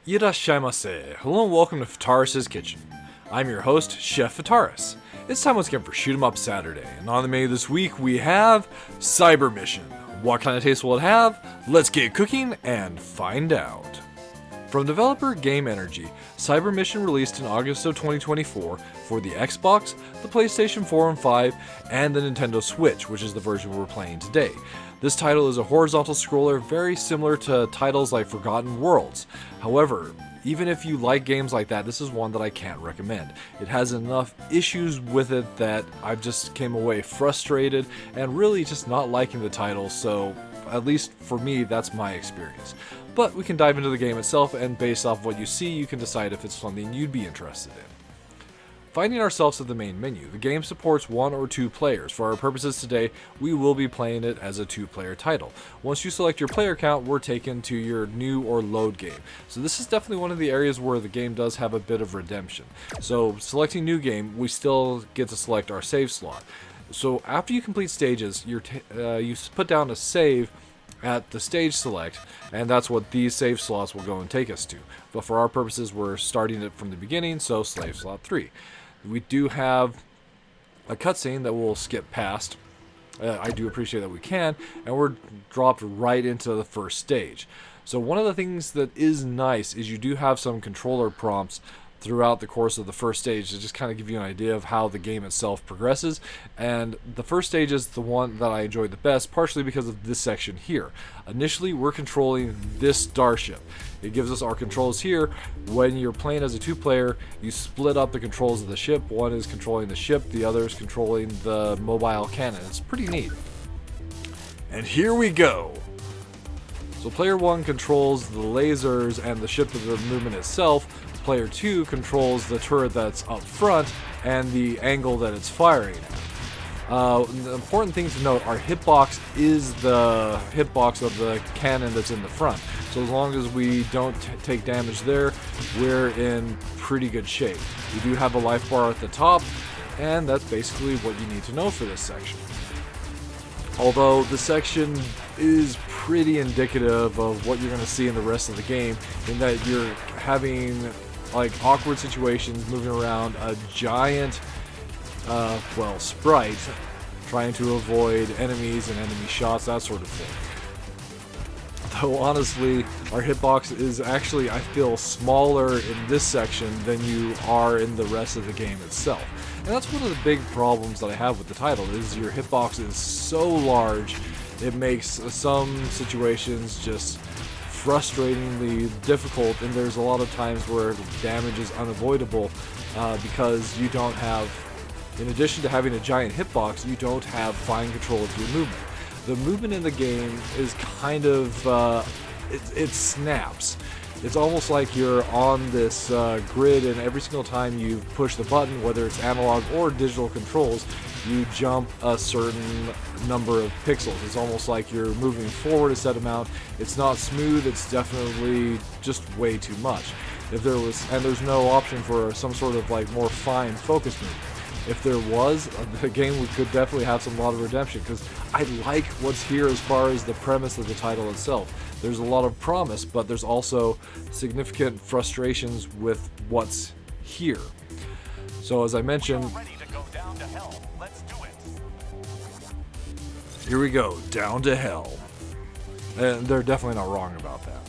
Irashaimase. Hello and welcome to Fataris' Kitchen. I'm your host, Chef Fataris. It's time once again for Shoot 'em Up Saturday, and on the menu this week we have Cyber Mission. What kind of taste will it have? Let's get cooking and find out. From developer Game Energy, Cyber Mission released in August of 2024 for the Xbox, the PlayStation 4 and 5, and the Nintendo Switch, which is the version we're playing today. This title is a horizontal scroller very similar to titles like Forgotten Worlds. However, even if you like games like that, this is one that I can't recommend. It has enough issues with it that I just came away frustrated and really just not liking the title, so at least for me, that's my experience. But we can dive into the game itself, and based off what you see, you can decide if it's something you'd be interested in. Finding ourselves at the main menu, the game supports 1 or 2 players. For our purposes today, we will be playing it as a 2-player title. Once you select your player count, we're taken to your new or load game. So this is definitely one of the areas where the game does have a bit of redemption. So selecting new game, we still get to select our save slot. So after you complete stages, you put down a save at the stage select, and that's what these save slots will go and take us to. But for our purposes, we're starting it from the beginning, so save slot 3. We do have a cutscene that we'll skip past. I do appreciate that we can, and we're dropped right into the first stage. So one of the things that is nice is you do have some controller prompts throughout the course of the first stage to just kind of give you an idea of how the game itself progresses. And the first stage is the one that I enjoyed the best, partially because of this section here. Initially, we're controlling this starship. It gives us our controls here. When you're playing as a 2-player, you split up the controls of the ship. One is controlling the ship, the other is controlling the mobile cannon. It's pretty neat. And here we go. So player 1 controls the lasers and the ship of the movement itself. Player 2 controls the turret that's up front and the angle that it's firing at. The important thing to note, our hitbox is the hitbox of the cannon that's in the front. So as long as we don't take damage there, we're in pretty good shape. We do have a life bar at the top, and that's basically what you need to know for this section. Although the section is pretty indicative of what you're going to see in the rest of the game, in that you're having like awkward situations moving around a giant sprite, trying to avoid enemies and enemy shots, that sort of thing. Though honestly, our hitbox is actually, I feel, smaller in this section than you are in the rest of the game itself. And that's one of the big problems that I have with the title, is your hitbox is so large, it makes some situations just frustratingly difficult, and there's a lot of times where damage is unavoidable because you don't have, in addition to having a giant hitbox, you don't have fine control of your movement. The movement in the game is kind of, it snaps. It's almost like you're on this grid, and every single time you push the button, whether it's analog or digital controls, you jump a certain number of pixels. It's almost like you're moving forward a set amount. It's not smooth, it's definitely just way too much. If there was, and there's no option for some sort of like more fine focus movement. If there was, the game could definitely have some lot of redemption, because I like what's here as far as the premise of the title itself. There's a lot of promise, but there's also significant frustrations with what's here. So as I mentioned, here we go, down to hell. And they're definitely not wrong about that.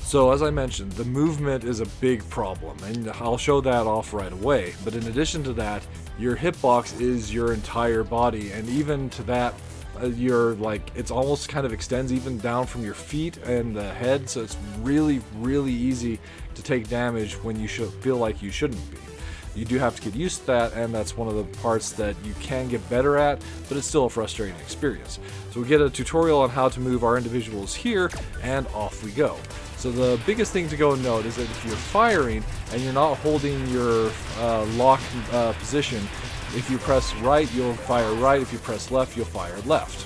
So as I mentioned, the movement is a big problem, and I'll show that off right away. But in addition to that, your hitbox is your entire body, and even to that, it's almost kind of extends even down from your feet and the head, so it's really, really easy to take damage when you feel like you shouldn't be. You do have to get used to that, and that's one of the parts that you can get better at, but it's still a frustrating experience. So we get a tutorial on how to move our individuals here, and off we go. So the biggest thing to go and note is that if you're firing and you're not holding your lock position, if you press right, you'll fire right. If you press left, you'll fire left.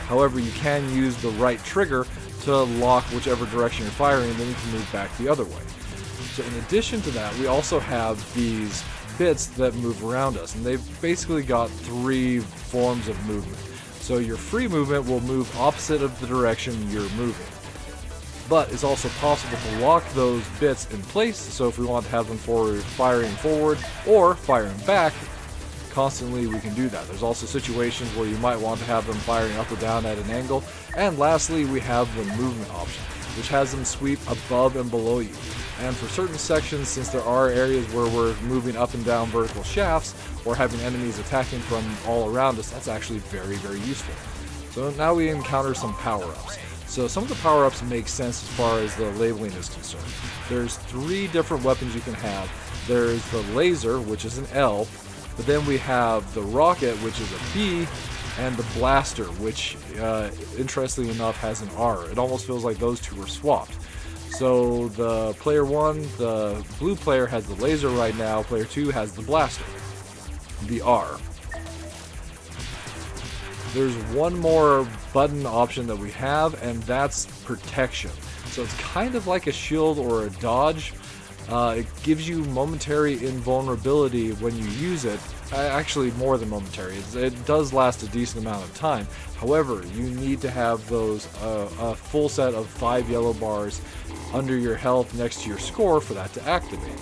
However, you can use the right trigger to lock whichever direction you're firing, and then you can move back the other way. So in addition to that, we also have these bits that move around us, and they've basically got 3 forms of movement. So So your free movement will move opposite of the direction you're moving. But it's also possible to lock those bits in place, so if we want to have them firing forward or firing back, constantly we can do that. There's also situations where you might want to have them firing up or down at an angle. And lastly, we have the movement option, which has them sweep above and below you. And for certain sections, since there are areas where we're moving up and down vertical shafts or having enemies attacking from all around us, that's actually very, very useful. So now we encounter some power-ups. So some of the power-ups make sense as far as the labeling is concerned. There's 3 different weapons you can have. There's the laser, which is an L, but then we have the rocket, which is a B, and the blaster, which interestingly enough has an R. It almost feels like those two are swapped. So the player 1, the blue player, has the laser right now. Player 2 has the blaster, the R. There's one more button option that we have, and that's protection. So it's kind of like a shield or a dodge. It gives you momentary invulnerability when you use it. Actually, more than momentary. It does last a decent amount of time. However, you need to have those a full set of 5 yellow bars under your health next to your score for that to activate.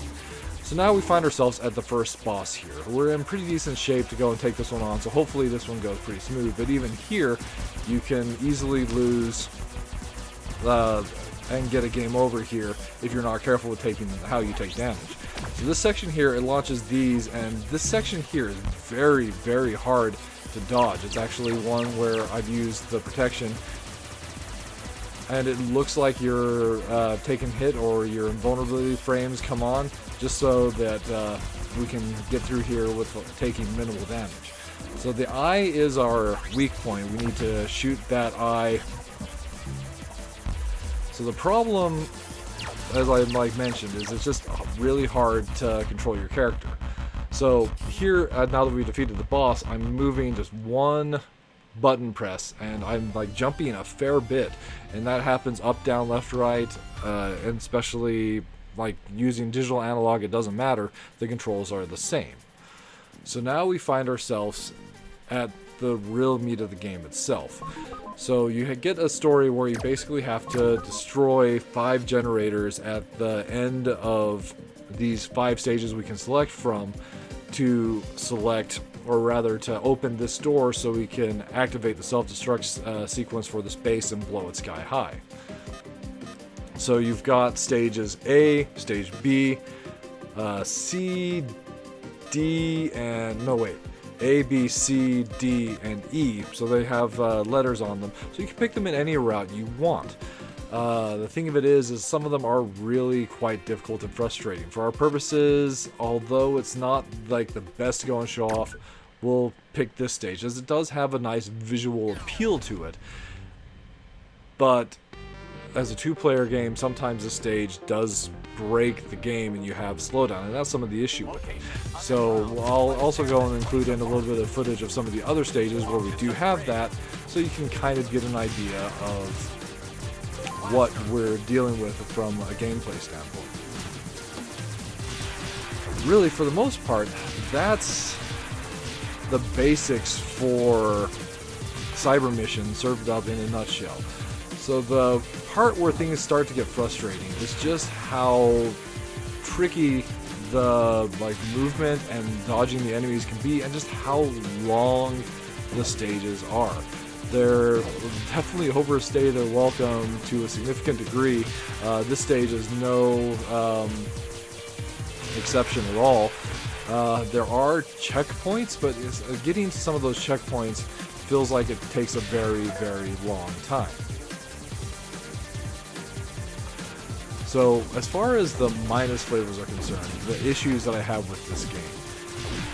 So now we find ourselves at the first boss here. We're in pretty decent shape to go and take this one on, so hopefully this one goes pretty smooth. But even here, you can easily lose and get a game over here if you're not careful with how you take damage. So this section here, it launches these, and this section here is very, very hard to dodge. It's actually one where I've used the protection, and it looks like you're taking hit or your invulnerability frames come on, just so that we can get through here with taking minimal damage. So the eye is our weak point. We need to shoot that eye. So the problem, as I mentioned, is it's just really hard to control your character. So here, now that we defeated the boss, I'm moving just one button press, and I'm jumping a fair bit, and that happens up, down, left, right, and especially using digital analog, it doesn't matter, the controls are the same. So now we find ourselves at the real meat of the game itself. So you get a story where you basically have to destroy 5 generators at the end of these 5 stages we can select from to select, or rather to open this door so we can activate the self-destruct sequence for this base and blow it sky high. So you've got stages A, stage B, C, D, and no wait, A, B, C, D, and E. So they have letters on them. So you can pick them in any route you want. The thing of it is some of them are really quite difficult and frustrating. For our purposes, although it's not the best to go and show off, we'll pick this stage, as it does have a nice visual appeal to it. But as a 2-player game, sometimes the stage does break the game and you have slowdown, and that's some of the issue with it. So I'll also go and include in a little bit of footage of some of the other stages where we do have that, so you can kind of get an idea of what we're dealing with from a gameplay standpoint. Really, for the most part, that's the basics for Cyber Mission served up in a nutshell. So the part where things start to get frustrating is just how tricky the movement and dodging the enemies can be, and just how long the stages are. They're definitely overstay their welcome to a significant degree. This stage is no exception at all. There are checkpoints, but getting to some of those checkpoints feels like it takes a very, very long time. So as far as the minus flavors are concerned, the issues that I have with this game.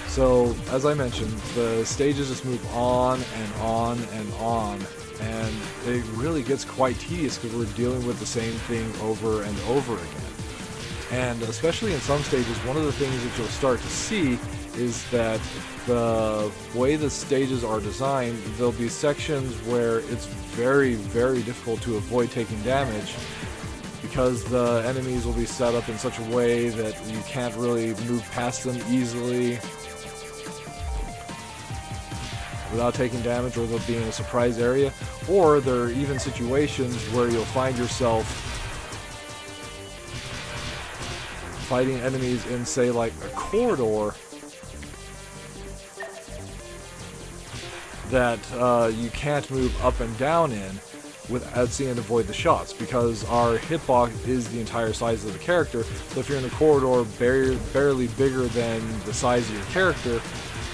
So as I mentioned, the stages just move on and on and on, and it really gets quite tedious because we're dealing with the same thing over and over again. And especially in some stages, one of the things that you'll start to see is that the way the stages are designed, there'll be sections where it's very, very difficult to avoid taking damage, because the enemies will be set up in such a way that you can't really move past them easily. without taking damage or there being a surprise area, or there are even situations where you'll find yourself fighting enemies in, say, like a corridor that you can't move up and down in without seeing to avoid the shots, because our hitbox is the entire size of the character. So if you're in a corridor barely bigger than the size of your character,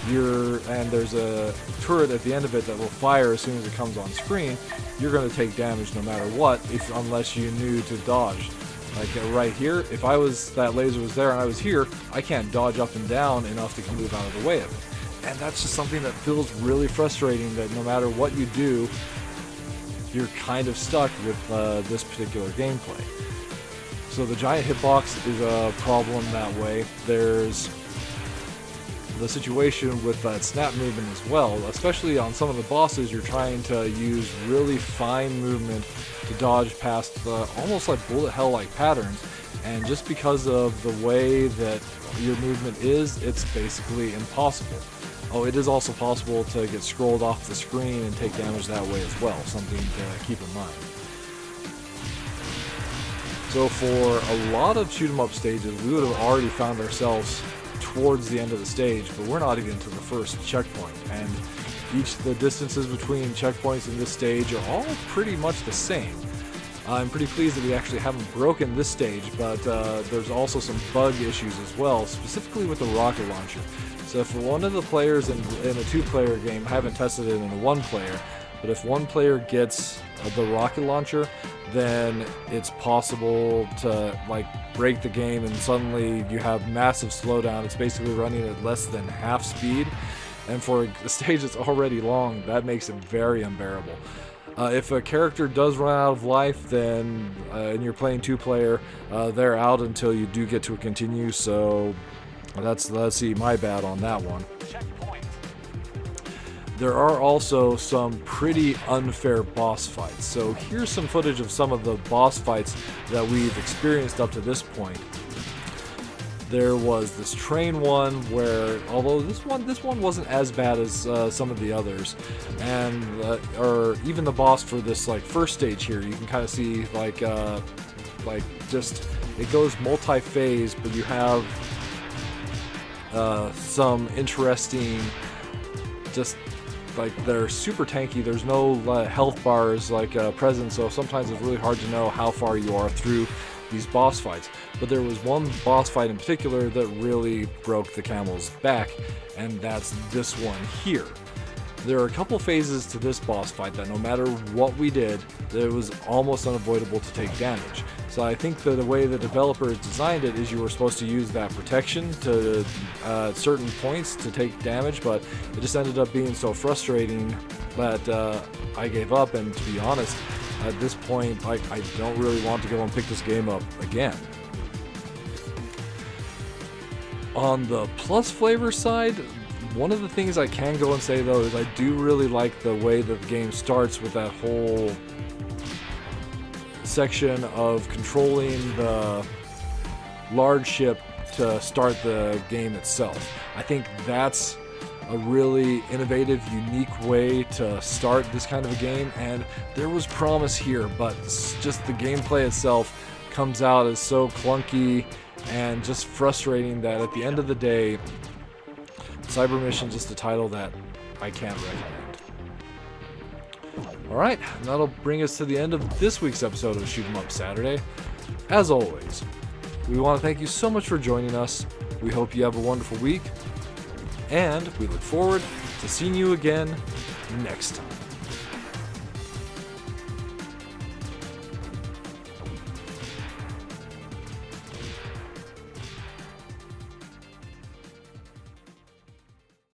and there's a turret at the end of it that will fire as soon as it comes on screen, you're going to take damage no matter what, unless you knew to dodge. Like right here, if that laser was there and I was here, I can't dodge up and down enough to move out of the way of it. And that's just something that feels really frustrating, that no matter what you do, you're kind of stuck with this particular gameplay. So the giant hitbox is a problem that way. There's the situation with that snap movement as well, especially on some of the bosses. You're trying to use really fine movement to dodge past almost like bullet hell-like patterns, and just because of the way that your movement is, it's basically impossible. Oh, it is also possible to get scrolled off the screen and take damage that way as well, something to keep in mind. So for a lot of shoot 'em up stages, we would have already found ourselves towards the end of the stage, but we're not even to the first checkpoint, and the distances between checkpoints in this stage are all pretty much the same. I'm pretty pleased that we actually haven't broken this stage, but there's also some bug issues as well, specifically with the rocket launcher. So if one of the players in a two-player game, I haven't tested it in a one-player, but if one player gets the rocket launcher, then it's possible to break the game and suddenly you have massive slowdown. It's basically running at less than half speed, and for a stage that's already long, that makes it very unbearable. If a character does run out of life, then and you're playing two-player, they're out until you do get to a continue, so let's see, my bad on that one. There are also some pretty unfair boss fights. So here's some footage of some of the boss fights that we've experienced up to this point. There was this train one where, although this one wasn't as bad as some of the others, and or even the boss for this first stage here, you can kind of see just it goes multi-phase, but you have some interesting they're super tanky. There's no health bars present, so sometimes it's really hard to know how far you are through these boss fights. But there was one boss fight in particular that really broke the camel's back, and that's this one here. There are a couple phases to this boss fight that no matter what we did, it was almost unavoidable to take damage. So I think that the way the developers designed it is you were supposed to use that protection to certain points to take damage, but it just ended up being so frustrating that I gave up, and to be honest, at this point, I don't really want to go and pick this game up again. On the plus flavor side, one of the things I can go and say though is I do really like the way that the game starts with that whole section of controlling the large ship to start the game itself. I think that's a really innovative, unique way to start this kind of a game, and there was promise here, but just the gameplay itself comes out as so clunky and just frustrating that at the end of the day, Cyber Mission is just a title that I can't recommend. Alright, that'll bring us to the end of this week's episode of Shoot 'em Up Saturday. As always, we want to thank you so much for joining us. We hope you have a wonderful week, and we look forward to seeing you again next time.